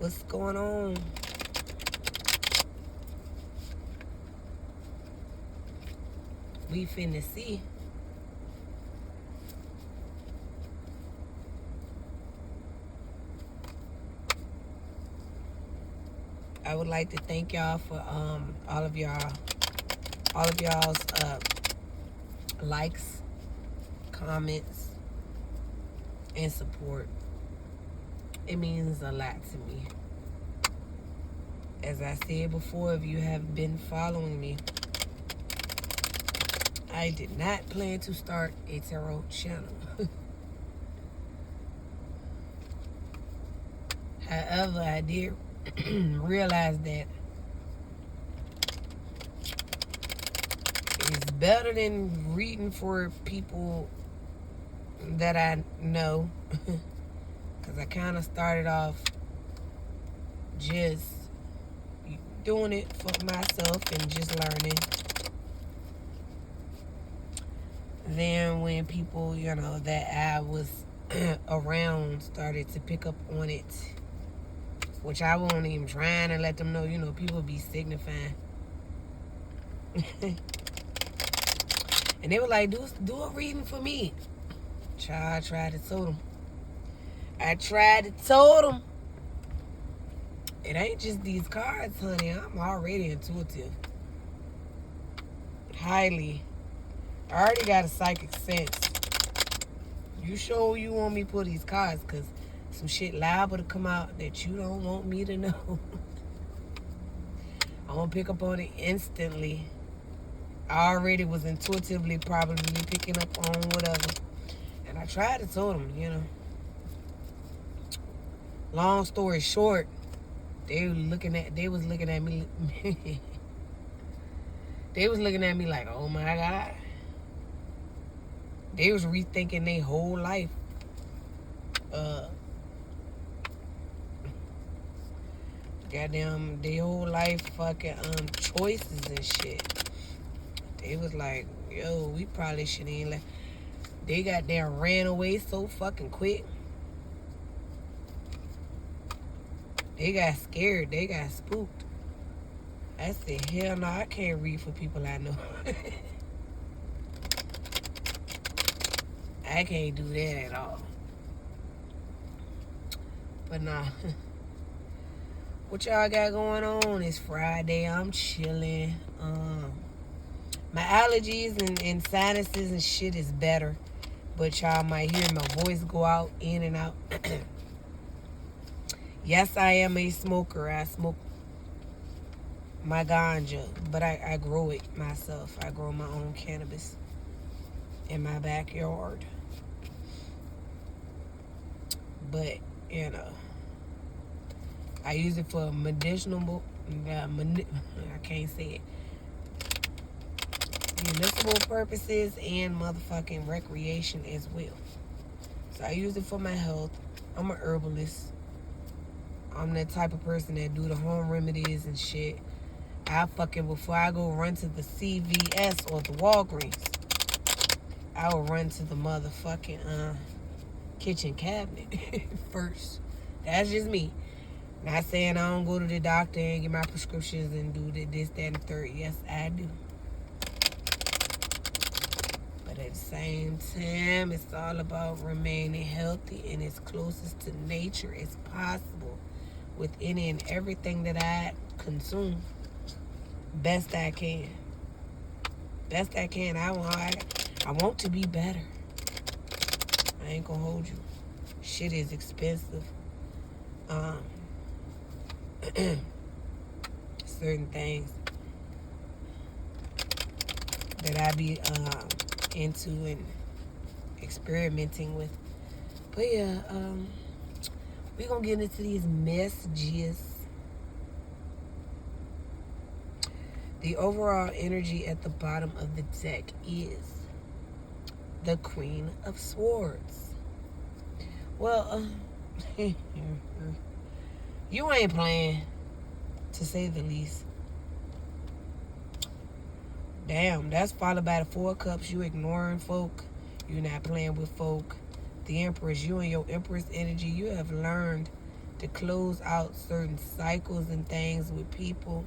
What's going on? We finna see. I would like to thank y'all for all of y'all's likes, comments, and support. It means a lot to me. As I said before, if you have been following me, I did not plan to start a tarot channel. However, I did realize that it's better than reading for people that I know. Because I kind of started off just doing it for myself and just learning. Then when people, that I was around started to pick up on it, which I wasn't even trying to let them know, people be signifying. And they were like, do a reading for me. Child, I tried to tell them. It ain't just these cards, honey. I'm already intuitive. Highly. I already got a psychic sense. You sure you want me to pull these cards? Because some shit liable to come out that you don't want me to know. I'm going to pick up on it instantly. I already was intuitively probably picking up on whatever. And I tried to tell them, Long story short, they was looking at me. They was looking at me like, oh my God. They was rethinking their whole life. Goddamn, their whole life fucking choices and shit. They was like, yo, we probably shouldn't even let. They goddamn ran away so fucking quick. They got scared. They got spooked. I said, hell no, I can't read for people I know. I can't do that at all. But nah. What y'all got going on? It's Friday. I'm chilling. My allergies and sinuses and shit is better. But y'all might hear my voice go out, in and out. Yes, I am a smoker. I smoke my ganja, but I grow it myself. I grow my own cannabis in my backyard. But, I use it for medicinal, I can't say it, municipal purposes and motherfucking recreation as well. So I use it for my health. I'm a herbalist. I'm that type of person that do the home remedies and shit. Before I go run to the CVS or the Walgreens, I will run to the motherfucking kitchen cabinet first. That's just me. Not saying I don't go to the doctor and get my prescriptions and do this, that, and the third. Yes, I do. But at the same time, it's all about remaining healthy and as closest to nature as possible with any and everything that I consume. Best I can. I want to be better. I ain't gonna hold you. Shit is expensive. Certain things that I be into and experimenting with. But yeah, we gonna get into these messages. The overall energy at the bottom of the deck is the Queen of Swords. Well, you ain't playing, to say the least. Damn, that's followed by the Four of Cups. You ignoring folk. You not playing with folk. The Empress, you and your Empress energy, you have learned to close out certain cycles and things with people,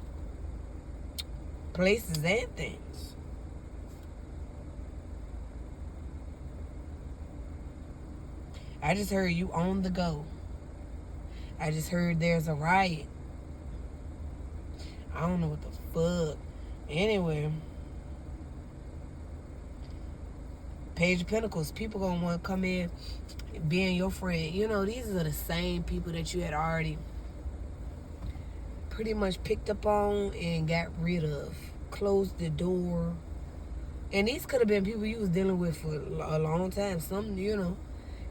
places, and things. I just heard you on the go. I just heard there's a riot. I don't know what the fuck. Anyway, Page of Pentacles, people gonna want to come in being your friend. You know, these are the same people that you had already pretty much picked up on and got rid of. Closed the door. And these could have been people you was dealing with for a long time. Some, you know,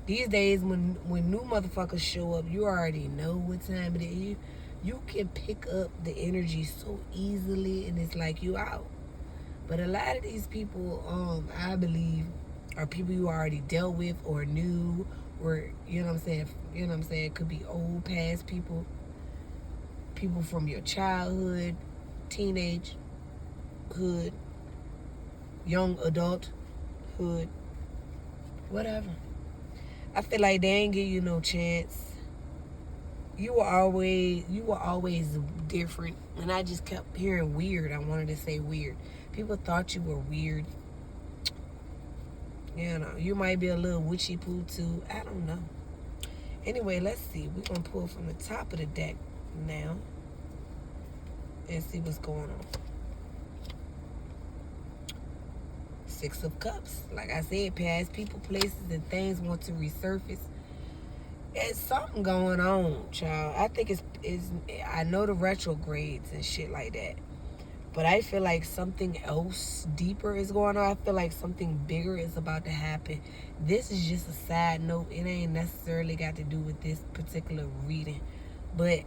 these days when new motherfuckers show up, you already know what time it is. You can pick up the energy so easily, and it's like you out. But a lot of these people, I believe, are people you already dealt with or knew, or you know what I'm saying. You know what I'm saying. It could be old past people, people from your childhood, teenage hood, young adulthood, whatever. I feel like they ain't give you no chance. You were always different, and I just kept hearing weird. I wanted to say weird. People thought you were weird. You know, you might be a little witchy poo too. I don't know. Anyway, let's see. We're gonna pull from the top of the deck now and see what's going on. Six of Cups. Like I said, past people, places, and things want to resurface. It's something going on, child. I think it's I know the retrogrades and shit like that, but I feel like something else deeper is going on. I feel like something bigger is about to happen. This is just a side note. It ain't necessarily got to do with this particular reading, but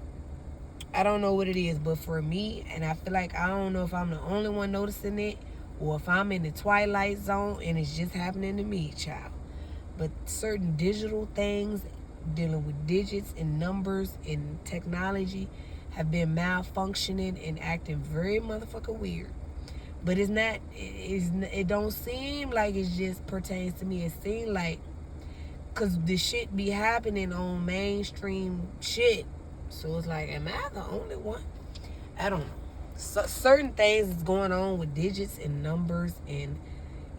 I don't know what it is. But for me, and I feel like I don't know if I'm the only one noticing it, or if I'm in the twilight zone and it's just happening to me, child. But certain digital things dealing with digits and numbers and technology have been malfunctioning and acting very motherfucking weird. But it's not, it don't seem like it just pertains to me. It seems like, because the shit be happening on mainstream shit. So it's like, am I the only one? I don't know. So, certain things is going on with digits and numbers and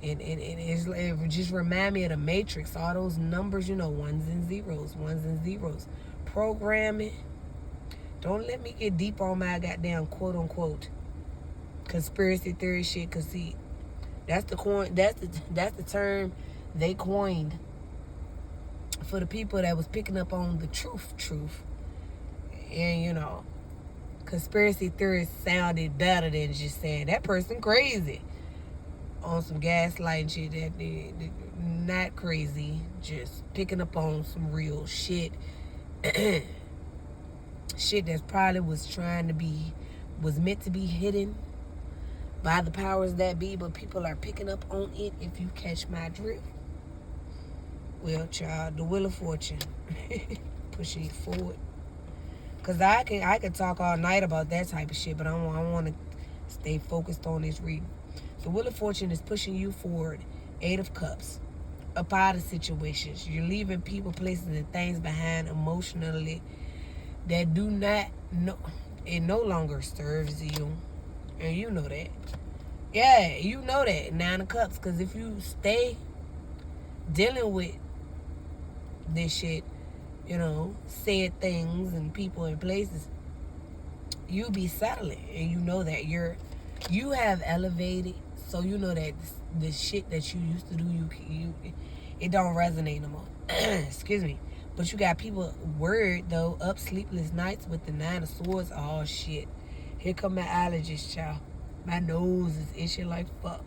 it just remind me of the Matrix. All those numbers, you know, ones and zeros. Programming. Don't let me get deep on my goddamn quote unquote conspiracy theory shit. Cause see, that's the term they coined for the people that was picking up on the truth. And you know, conspiracy theories sounded better than just saying that person crazy. On some gaslighting shit that not crazy, just picking up on some real shit. Shit that probably was meant to be hidden by the powers that be, but people are picking up on it, if you catch my drift. Well, child, the Wheel of Fortune pushing you forward. Cause I could talk all night about that type of shit, but I want to stay focused on this reading. The Wheel of Fortune is pushing you forward. Eight of Cups. Up out of situations. You're leaving people, places, and things behind emotionally that do not know. It no longer serves you. And you know that. Yeah, you know that. Nine of Cups. Because if you stay dealing with this shit, you know, said things and people and places, you be settling. And you know that you have elevated. So you know that the shit that you used to do, it don't resonate no more. Excuse me. But you got people worried though, up sleepless nights with the Nine of Swords. Oh shit. Here come my allergies, child. My nose is itching like fuck.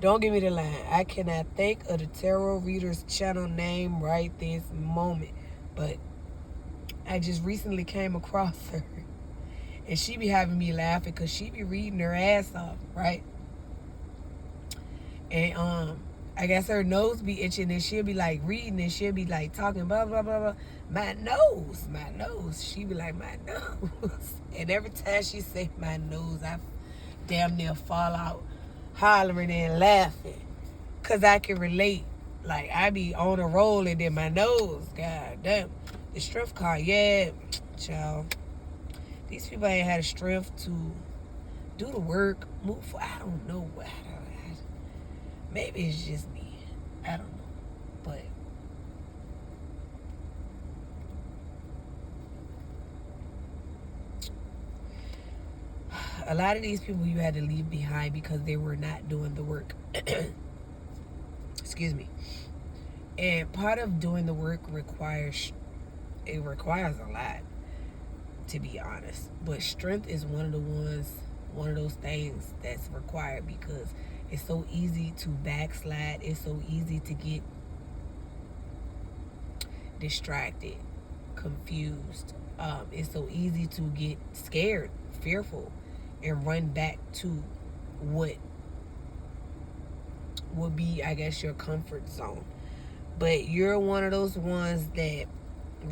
Don't give me the line. I cannot think of the tarot reader's channel name right this moment. But I just recently came across her. And she be having me laughing because she be reading her ass off, right? And I guess her nose be itching and she'll be like reading and she'll be like talking blah, blah, blah, blah. My nose. She be like, my nose. And every time she say my nose, I damn near fall out hollering and laughing. Because I can relate Like, I be on a roll and then my nose, god damn. The strength card, yeah, child. These people ain't had the strength to do the work, move for, I don't know what. Maybe it's just me. I don't know. But a lot of these people you had to leave behind because they were not doing the work. Excuse me. And part of doing the work requires a lot, to be honest. But strength is one of those things that's required because it's so easy to backslide. It's so easy to get distracted, confused. It's so easy to get scared, fearful, and run back to what would be, I guess, your comfort zone. But you're one of those ones that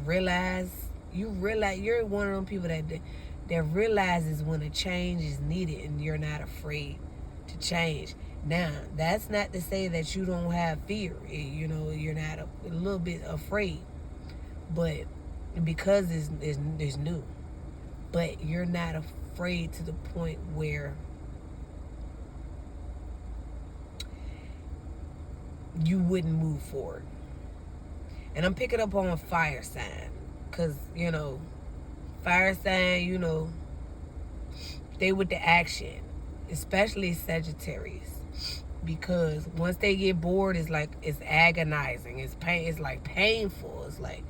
realize you're one of them people that realizes when a change is needed and you're not afraid to change. Now, that's not to say that you don't have fear. You know, you're not a little bit afraid, but because it's new. But you're not afraid to the point where you wouldn't move forward. And I'm picking up on a fire sign. Because, fire sign, they with the action. Especially Sagittarius. Because once they get bored, it's agonizing. It's like painful. It's like,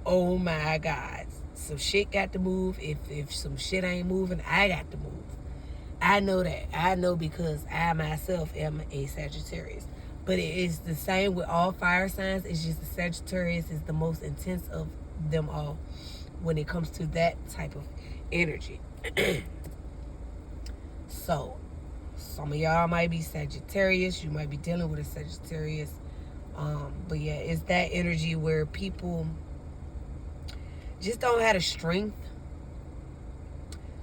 oh my God. Some shit got to move. If some shit ain't moving, I got to move. I know that. I know because I myself am a Sagittarius. But it is the same with all fire signs. It's just the Sagittarius is the most intense of them all when it comes to that type of energy. So, some of y'all might be Sagittarius. You might be dealing with a Sagittarius. But yeah, it's that energy where people just don't have the strength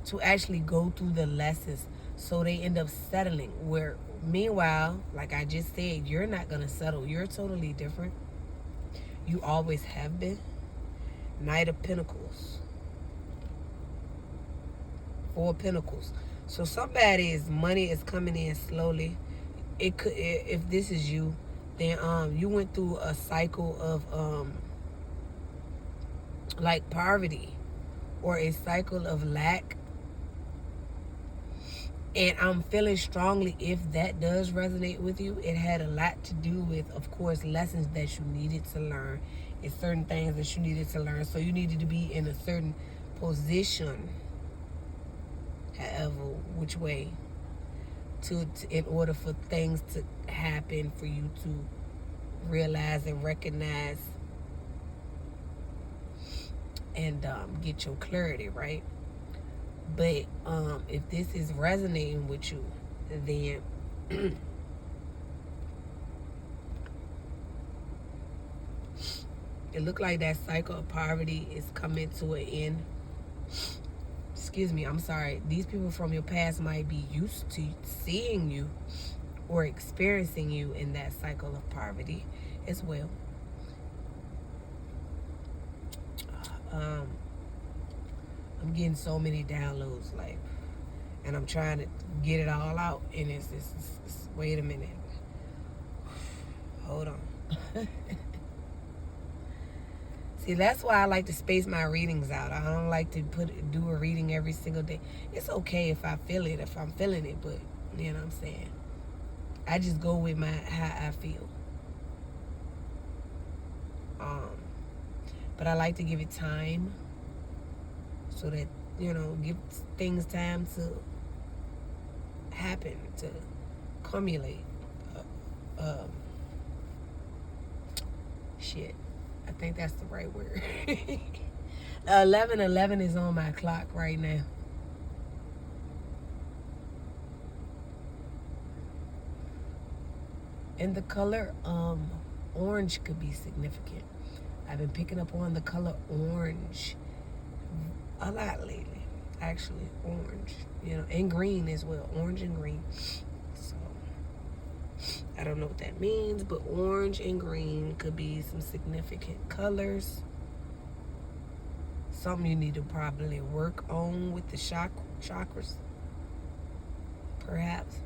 to actually go through the lessons. So they end up settling where, meanwhile, like I just said, you're not going to settle. You're totally different. You always have been. Knight of Pentacles. Four of Pentacles. So somebody's money is coming in slowly. It could, if this is you, then you went through a cycle of like poverty or a cycle of lack. And I'm feeling strongly, if that does resonate with you, it had a lot to do with, of course, lessons that you needed to learn and certain things that you needed to learn. So you needed to be in a certain position, however, which way, to in order for things to happen, for you to realize and recognize and get your clarity, right? But if this is resonating with you, then it looked like that cycle of poverty is coming to an end. Excuse me, I'm sorry. These people from your past might be used to seeing you or experiencing you in that cycle of poverty as well. I'm getting so many downloads, like, and I'm trying to get it all out, and it's wait a minute. Hold on. See, that's why I like to space my readings out. I don't like to do a reading every single day. It's okay if I feel it, if I'm feeling it, but you know what I'm saying? I just go with how I feel. But I like to give it time so that, give things time to happen, to accumulate. Shit. I think that's the right word. 11:11 is on my clock right now. And the color orange could be significant. I've been picking up on the color orange a lot lately. Actually, orange, and green as well. Orange and green. So, I don't know what that means, but orange and green could be some significant colors. Something you need to probably work on with the chakras, perhaps.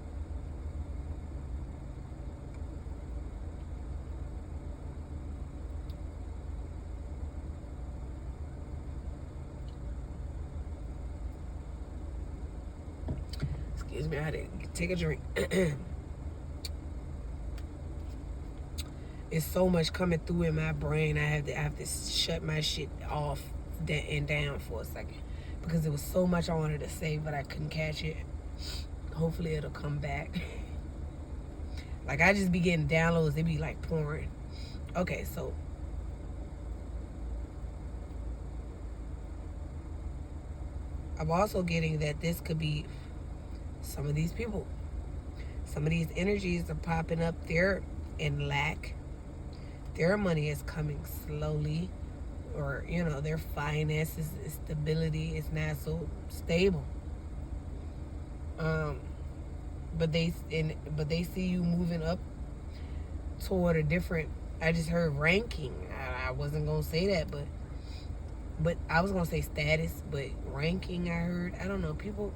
Excuse me, I had to take a drink. It's so much coming through in my brain. I have to shut my shit off and down for a second because there was so much I wanted to say, but I couldn't catch it. Hopefully it'll come back. Like, I just be getting downloads. They be like pouring. Okay, so I'm also getting that this could be some of these people. Some of these energies are popping up. They're in lack. Their money is coming slowly, or their finances, stability is not so stable. But they see you moving up toward a different. I just heard ranking. I wasn't gonna say that, but I was gonna say status, but ranking. I heard. I don't know. People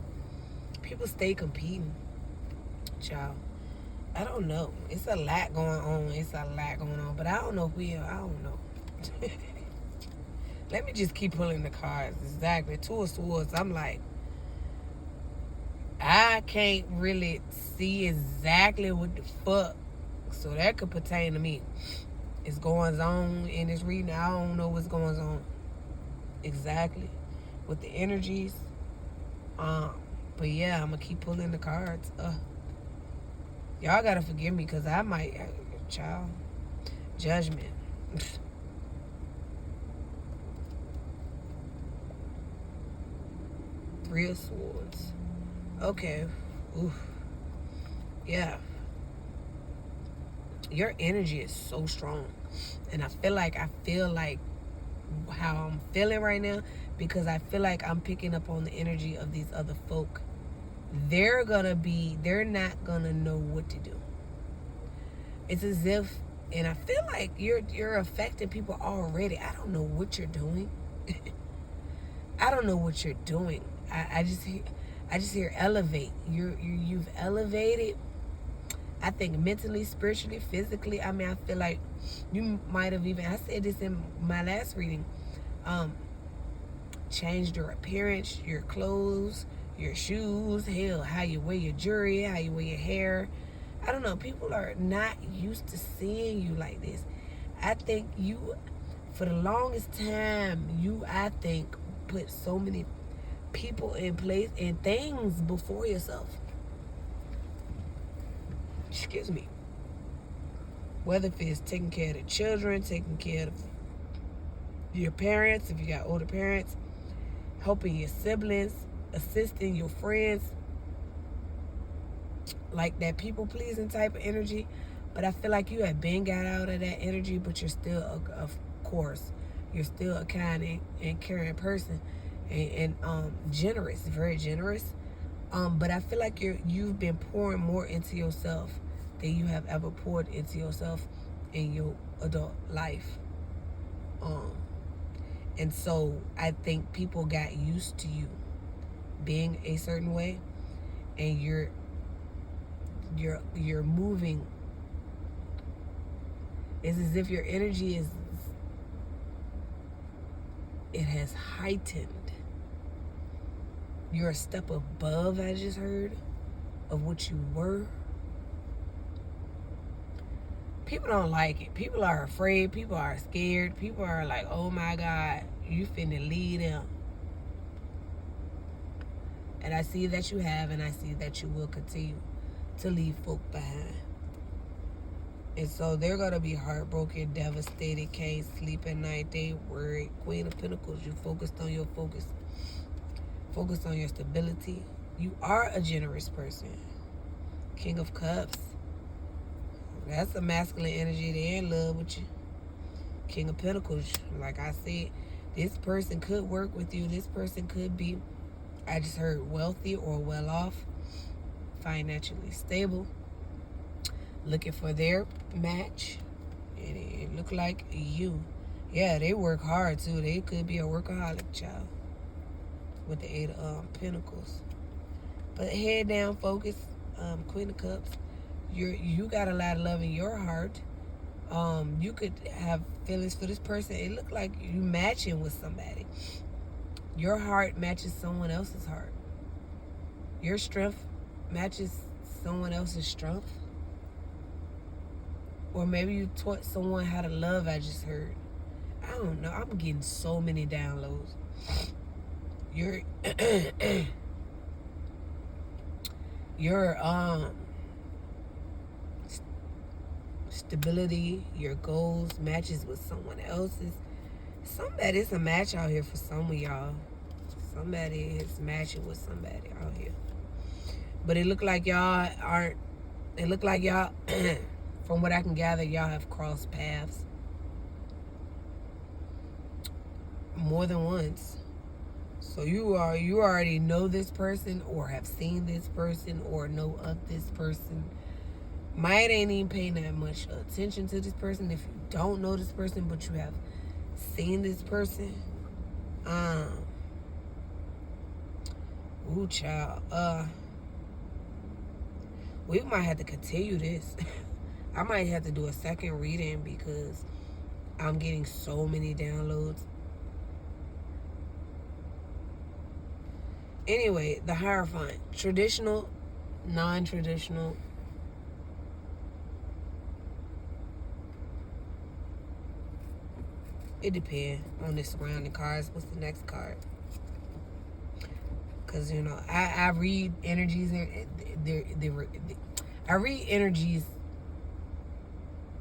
stay competing, child. I don't know. It's a lot going on. But I don't know I don't know. Let me just keep pulling the cards. Exactly. Two of Swords. I'm like, I can't really see exactly what the fuck. So that could pertain to me. It's going on in this reading. I don't know what's going on exactly with the energies. But yeah, I'm going to keep pulling the cards. Y'all gotta forgive me because I might, child, judgment. Three of Swords. Okay. Oof. Yeah. Your energy is so strong. And I feel like how I'm feeling right now because I feel like I'm picking up on the energy of these other folk. They're not gonna know what to do. It's as if, and I feel like you're affecting people already. I don't know what you're doing. I don't know what you're doing. I just hear elevate. You've elevated. I think mentally, spiritually, physically. I mean, I feel like you might have even. I said this in my last reading. Changed your appearance, your clothes, your shoes, hell, how you wear your jewelry, how you wear your hair. I don't know. People are not used to seeing you like this. I think you, for the longest time, I think, put so many people in place and things before yourself. Excuse me. Whether if it's taking care of the children, taking care of your parents, if you got older parents, helping your siblings, assisting your friends, like that people pleasing type of energy. But I feel like you have been got out of that energy, but you're still, of course, you're still a kind and caring person, and generous, very generous. But I feel like you've been pouring more into yourself than you have ever poured into yourself in your adult life. And so I think people got used to you being a certain way, and you're moving. It's as if your energy has heightened. You're a step above, I just heard, of what you were. People don't like it. People are afraid. People are scared. People are like, oh my God, you finna lead them. And I see that you have, and I see that you will continue to leave folk behind. And so they're going to be heartbroken, devastated, can't sleep at night. They worried. Queen of Pentacles, you focused on your focus. Focused on your stability. You are a generous person. King of Cups. That's a masculine energy. They're in love with you. King of Pentacles, like I said, this person could work with you. This person could be, I just heard, wealthy or well off, financially stable. looking for their match. And it look like you. Yeah, they work hard too. They could be a workaholic child with the 8 of Pentacles. But head down, focus. Queen of Cups. You got a lot of love in your heart. You could have feelings for this person. It look like you matching with somebody. Your heart matches someone else's heart. Your strength matches someone else's strength. Or maybe you taught someone how to love, I just heard. I don't know. I'm getting so many downloads. Your stability, your goals matches with someone else's. Somebody's a match out here for some of y'all. Somebody is matching with somebody out here. But it look like y'all aren't. It look like y'all, from what I can gather, y'all have crossed paths more than once. So you already know this person, or have seen this person, or know of this person. Might ain't even paying that much attention to this person if you don't know this person, but you have seen this person. Ooh, child. We might have to continue this. I might have to do a second reading because I'm getting so many downloads. Anyway, the Hierophant. Traditional, non-traditional. It depends on the surrounding cards. What's the next card? Because, you know, I read energies. I read energies.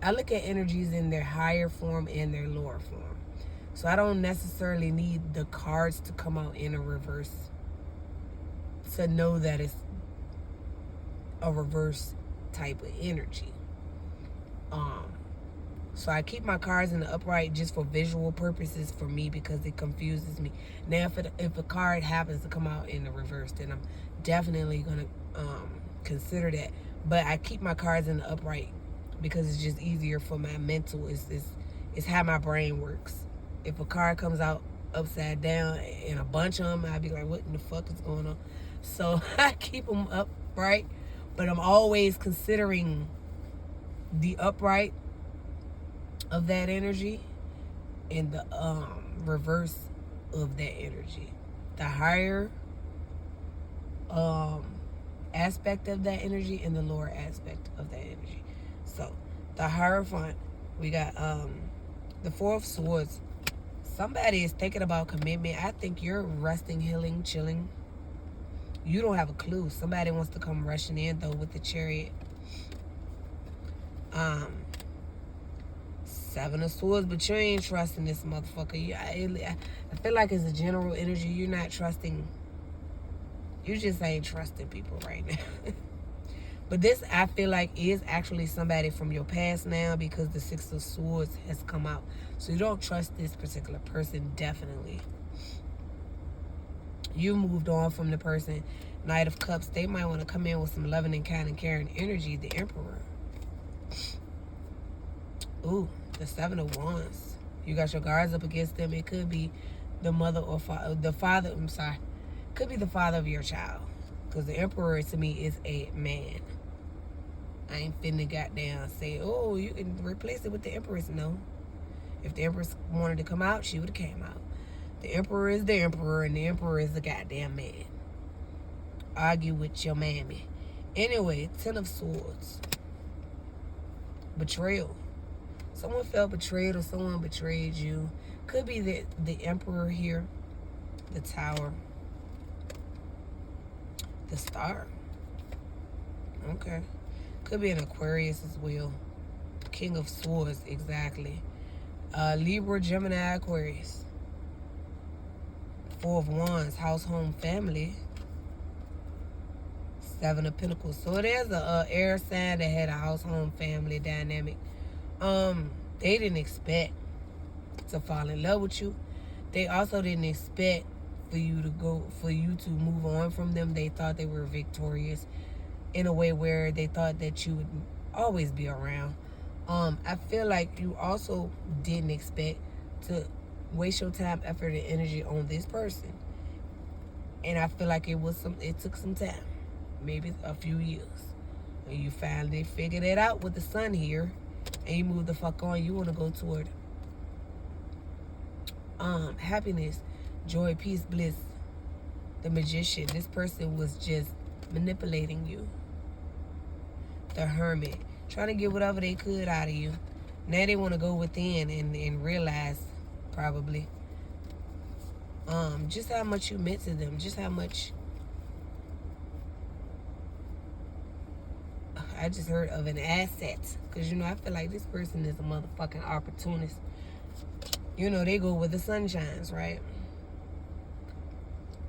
I look at energies in their higher form and their lower form. So I don't necessarily need the cards to come out in a reverse to know that it's a reverse type of energy. So I keep my cards in the upright just for visual purposes for me, because it confuses me. Now, if a card happens to come out in the reverse, then I'm definitely gonna consider that. But I keep my cards in the upright because it's just easier for my mental. It's how my brain works. If a card comes out upside down and a bunch of them, I'd be like, what in the fuck is going on? So I keep them upright, but I'm always considering the upright of that energy and the reverse of that energy. The higher aspect of that energy and the lower aspect of that energy. So the Hierophant, we got the Four of Swords. Somebody is thinking about commitment. I think you're resting, healing, chilling. You don't have a clue. Somebody wants to come rushing in, though, with the Chariot. Seven of Swords, but you ain't trusting this motherfucker. I feel like it's a general energy. You're not trusting. You just ain't trusting people right now. But this, I feel like, is actually somebody from your past now, because the Six of Swords has come out. So you don't trust this particular person, definitely. You moved on from the person. Knight of Cups, they might want to come in with some loving and kind and caring energy. The Emperor. Ooh, the Seven of Wands. You got your guards up against them. It could be the mother or the father. I'm sorry. Could be the father of your child. Because the Emperor, to me, is a man. I ain't finna goddamn say, oh, you can replace it with the Empress. No. If the Empress wanted to come out, she would have came out. The Emperor is the Emperor, and the Emperor is the goddamn man. Argue with your mammy. Anyway, Ten of Swords. Betrayal. Someone felt betrayed, or someone betrayed you. Could be the Emperor here. The Tower. The Star. Okay. Could be an Aquarius as well. King of Swords, exactly. Libra, Gemini, Aquarius. Four of Wands, house, home, family. Seven of Pentacles. So there's a air sign that had a house, home, family dynamic. They didn't expect to fall in love with you. They also didn't expect for you to move on from them. They thought they were victorious in a way where they thought that you would always be around. I feel like you also didn't expect to waste your time, effort, and energy on this person. And I feel like it took some time, maybe a few years. When you finally figured it out with the sun here and you move the fuck on, you want to go toward happiness, joy, peace, bliss. The magician. This person was just manipulating you. The hermit. Trying to get whatever they could out of you. Now they want to go within and realize, probably, just how much you meant to them. Just how much. I just heard of an asset. Because, I feel like this person is a motherfucking opportunist. They go where the sun shines, right?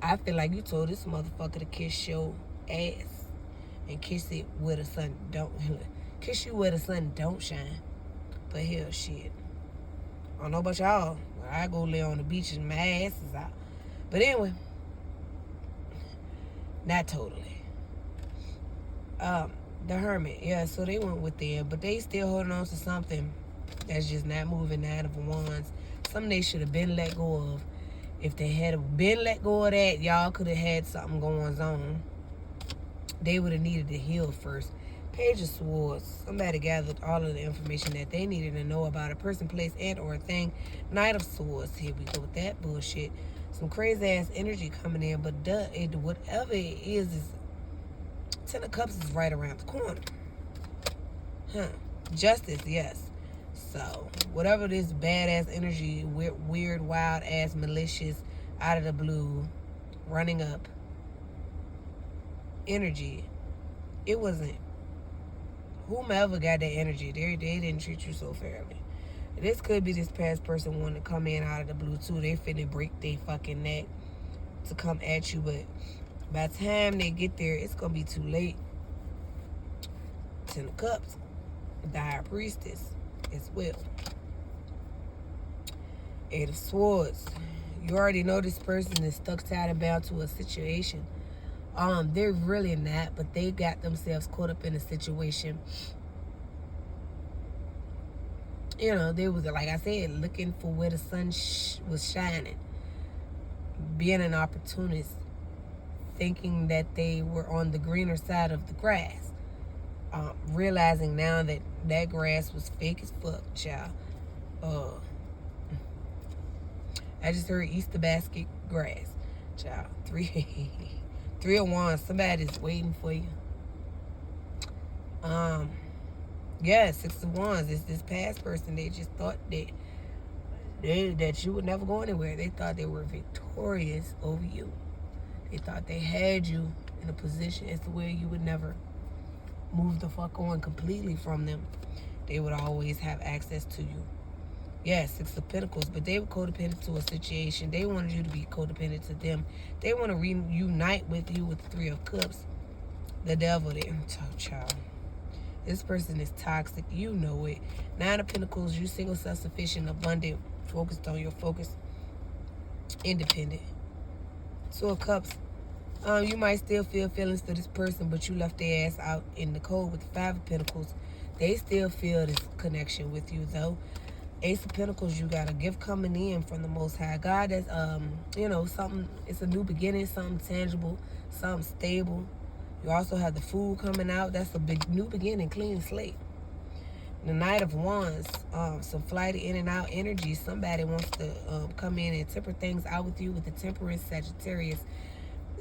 I feel like you told this motherfucker to kiss your ass and kiss it where the sun don't kiss you where the sun don't shine. But hell, shit, I don't know about y'all. I go lay on the beach and my ass is out. But anyway, not totally. The hermit, yeah. So they went with them, but they still holding on to something that's just not moving. Nine of Wands. Something they should have been let go of. If they had been let go of that, y'all could have had something going on. They would have needed to heal first. Page of Swords. Somebody gathered all of the information that they needed to know about a person, place, and or a thing. Knight of Swords. Here we go with that bullshit. Some crazy ass energy coming in, but whatever it is 10 of Cups is right around the corner. Justice, yes. So, whatever this badass energy, weird, wild ass, malicious, out of the blue, running up energy, it wasn't. Whomever got that energy, they didn't treat you so fairly. This could be this past person wanting to come in out of the blue too. They finna break their fucking neck to come at you, but by the time they get there, it's gonna be too late. 10 of Cups, the High Priestess as well. 8 of Swords. You already know this person is stuck, tied, and bound to a situation. They're really not, but they got themselves caught up in a situation. They was, like I said, looking for where the sun was shining. Being an opportunist. Thinking that they were on the greener side of the grass. Realizing now that grass was fake as fuck, child. I just heard Easter basket grass, child. 3 of Wands. Somebody's waiting for you. Yeah, 6 of Wands. It's this past person. They just thought that you would never go anywhere. They thought they were victorious over you. They thought they had you in a position as to where you would never move the fuck on completely from them. They would always have access to you. Yes, 6 of Pentacles, but they were codependent to a situation. They wanted you to be codependent to them. They want to reunite with you with the 3 of Cups. The devil there. Oh, child. This person is toxic. You know it. 9 of Pentacles, you single, self-sufficient, abundant, focused on your focus, independent. 2 of Cups. You might still feel feelings for this person, but you left their ass out in the cold with the 5 of Pentacles. They still feel this connection with you, though. Ace of Pentacles, you got a gift coming in from the Most High God. That's, something, it's a new beginning, something tangible, something stable. You also have the Fool coming out. That's a big new beginning, clean slate. The Knight of Wands, some flighty in and out energy. Somebody wants to come in and temper things out with you with the Temperance, Sagittarius,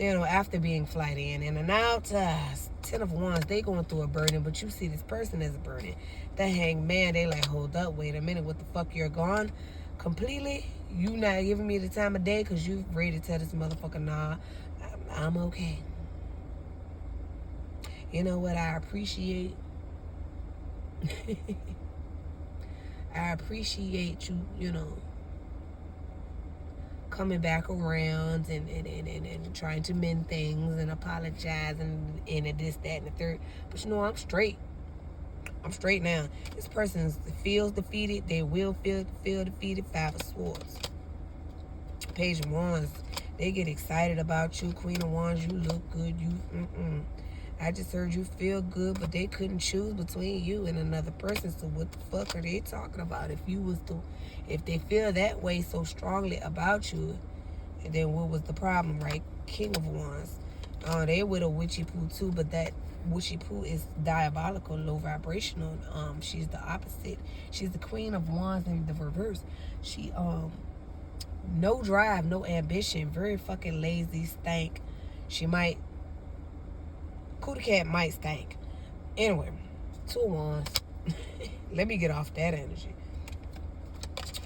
after being flighty in and out. 10 of Wands, they going through a burden, but you see this person as a burden. The Hangman, they like, hold up, wait a minute, what the fuck, you're gone completely? You not giving me the time of day because you ready to tell this motherfucker, nah, I'm okay. You know what I appreciate? I appreciate you, coming back around and trying to mend things and apologize and this, that, and the third. But I'm straight. I'm straight now. This person feels defeated. They will feel defeated. 5 of Swords. Page of Wands. They get excited about you. Queen of Wands, you look good. I just heard you feel good, but they couldn't choose between you and another person. So what the fuck are they talking about? If they feel that way so strongly about you, then what was the problem, right? King of Wands. They with a witchy poo too, but that witchy poo is diabolical, low vibrational. She's the opposite. She's the Queen of Wands in the reverse. She no drive, no ambition, very fucking lazy, stank. She might Cootie Cat might stank. Anyway, 2 of Wands. Let me get off that energy.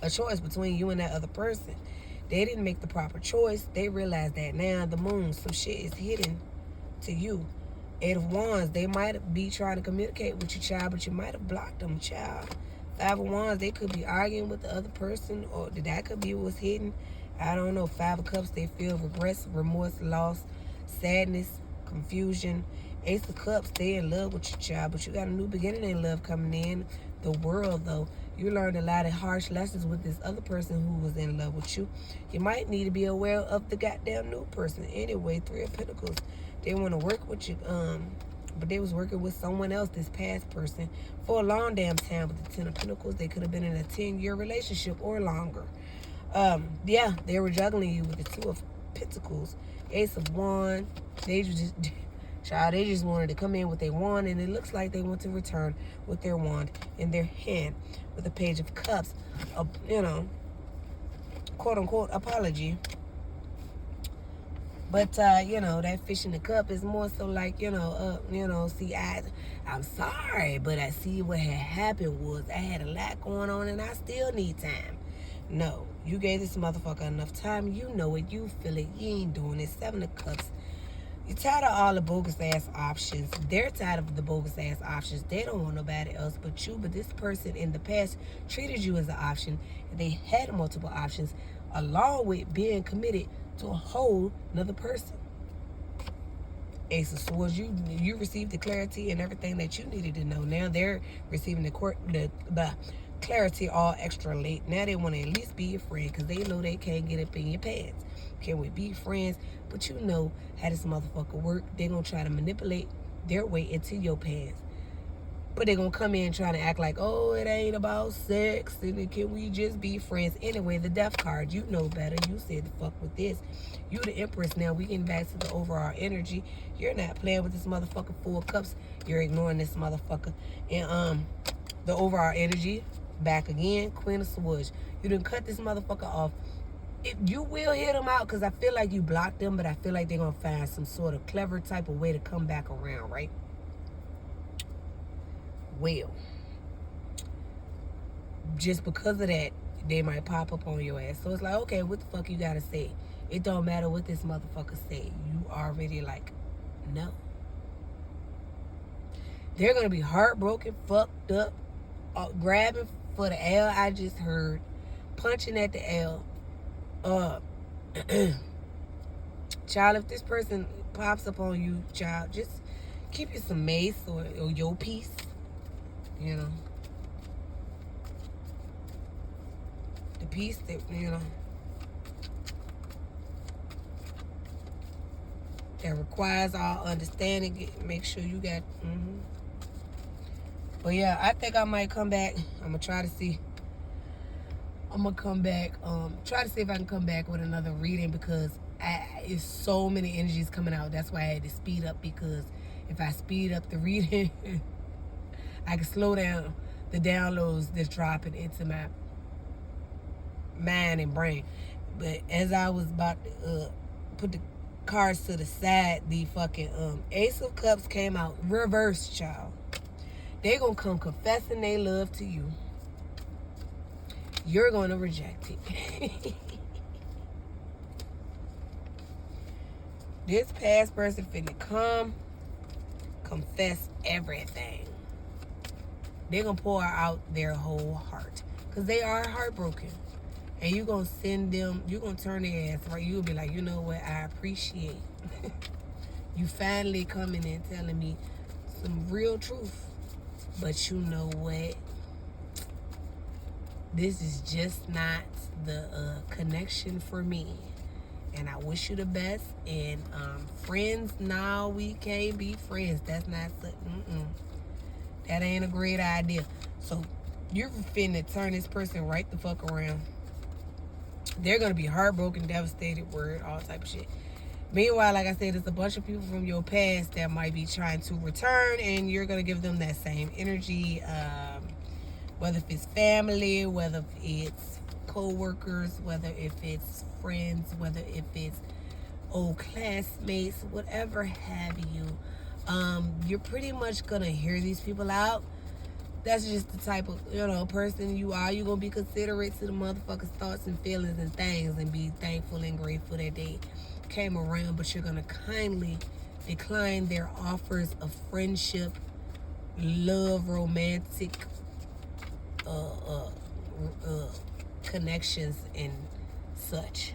A choice between you and that other person. They didn't make the proper choice. They realize that now. The moon, some shit is hidden to you. 8 of Wands, they might be trying to communicate with your child, but you might have blocked them, child. 5 of Wands, they could be arguing with the other person, or that could be what's hidden. I don't know. 5 of Cups, they feel regrets, remorse, loss, sadness, confusion. Ace of Cups, they in love with your child, but you got a new beginning in love coming in. The World, though, you learned a lot of harsh lessons with this other person who was in love with you. You might need to be aware of the goddamn new person. Anyway, 3 of Pentacles, they want to work with you, but they was working with someone else, this past person, for a long damn time. With the 10 of Pentacles, they could have been in a 10-year relationship or longer. Yeah, they were juggling you with the 2 of Pentacles. Ace of Wands, they just... Child, they just wanted to come in with their wand, and it looks like they want to return with their wand in their hand with the Page of Cups, quote-unquote apology. But, that fish in the cup is more so like, see, I'm sorry, but I see what had happened was I had a lot going on, and I still need time. No, you gave this motherfucker enough time. You know it. You feel it. You ain't doing it. 7 of Cups. You're tired of all the bogus-ass options. They're tired of the bogus-ass options. They don't want nobody else but you. But this person in the past treated you as an option. They had multiple options, along with being committed to a whole another person. Ace of Swords, you received the clarity and everything that you needed to know. Now they're receiving the clarity all extra late. Now they want to at least be your friend because they know they can't get up in your pants. Can we be friends? But you know how this motherfucker work. They're going to try to manipulate their way into your pants. But they're going to come in trying to act like, oh, it ain't about sex. And can we just be friends? Anyway, the Death card, you know better. You said the fuck with this. You the Empress now. We getting back to the overall energy. You're not playing with this motherfucker 4 of Cups. You're ignoring this motherfucker. And the overall energy, back again, Queen of Swords. You done cut this motherfucker off. You will hit them out because I feel like you blocked them, but I feel like they're going to find some sort of clever type of way to come back around, right? Well, just because of that, they might pop up on your ass. So it's like, okay, what the fuck you got to say? It don't matter what this motherfucker say. You already like, no. They're going to be heartbroken, fucked up, grabbing for the L I just heard, punching at the L. Child, if this person pops up on you, child, just keep you some mace or your piece, the piece that, that requires all understanding. Make sure you got, But yeah, I think I might come back. I'm going to try to see. I'm going to come back, try to see if I can come back with another reading because it's so many energies coming out. That's why I had to speed up, because if I speed up the reading, I can slow down the downloads that's dropping into my mind and brain. But as I was about to put the cards to the side, the fucking Ace of Cups came out reverse, child. They're going to come confessing they love to you. You're going to reject it. This past person finna come, confess everything. They're going to pour out their whole heart. Because they are heartbroken. And you're going to send them, you're going to turn their ass right. You'll be like, you know what, I appreciate you finally coming and telling me some real truth. But you know what? This is just not the connection for me. And I wish you the best. And friends, now we can't be friends. That's not, that ain't a great idea. So you're finna turn this person right the fuck around. They're gonna be heartbroken, devastated, worried, all type of shit. Meanwhile, like I said, there's a bunch of people from your past that might be trying to return, and you're gonna give them that same energy. Whether if it's family, whether it's co-workers, whether if it's friends, whether if it's old classmates, whatever have you. You're pretty much gonna hear these people out. That's just the type of, person you are. You're gonna be considerate to the motherfuckers' thoughts and feelings and things, and be thankful and grateful that they came around, but you're gonna kindly decline their offers of friendship, love, romantic connections and such.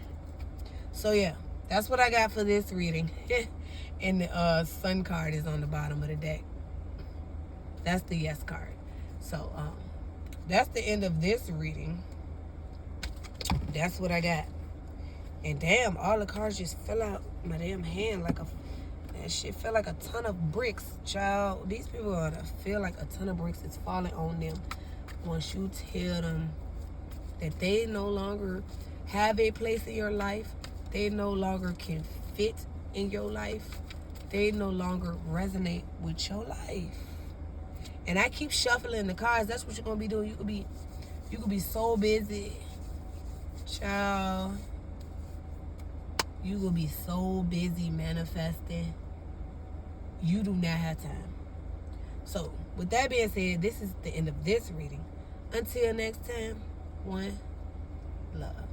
So yeah, that's what I got for this reading. And the sun card is on the bottom of the deck. That's the yes card. So that's the end of this reading. That's what I got. And damn, all the cards just fell out my damn hand like that shit felt like a ton of bricks, child. These people are gonna feel like a ton of bricks is falling on them once you tell them that they no longer have a place in your life. They no longer can fit in your life. They no longer resonate with your life. And I keep shuffling the cards. That's what you're gonna be doing. You could be so busy, child. You will be so busy manifesting. You do not have time. So, with that being said, this is the end of this reading. Until next time, one love.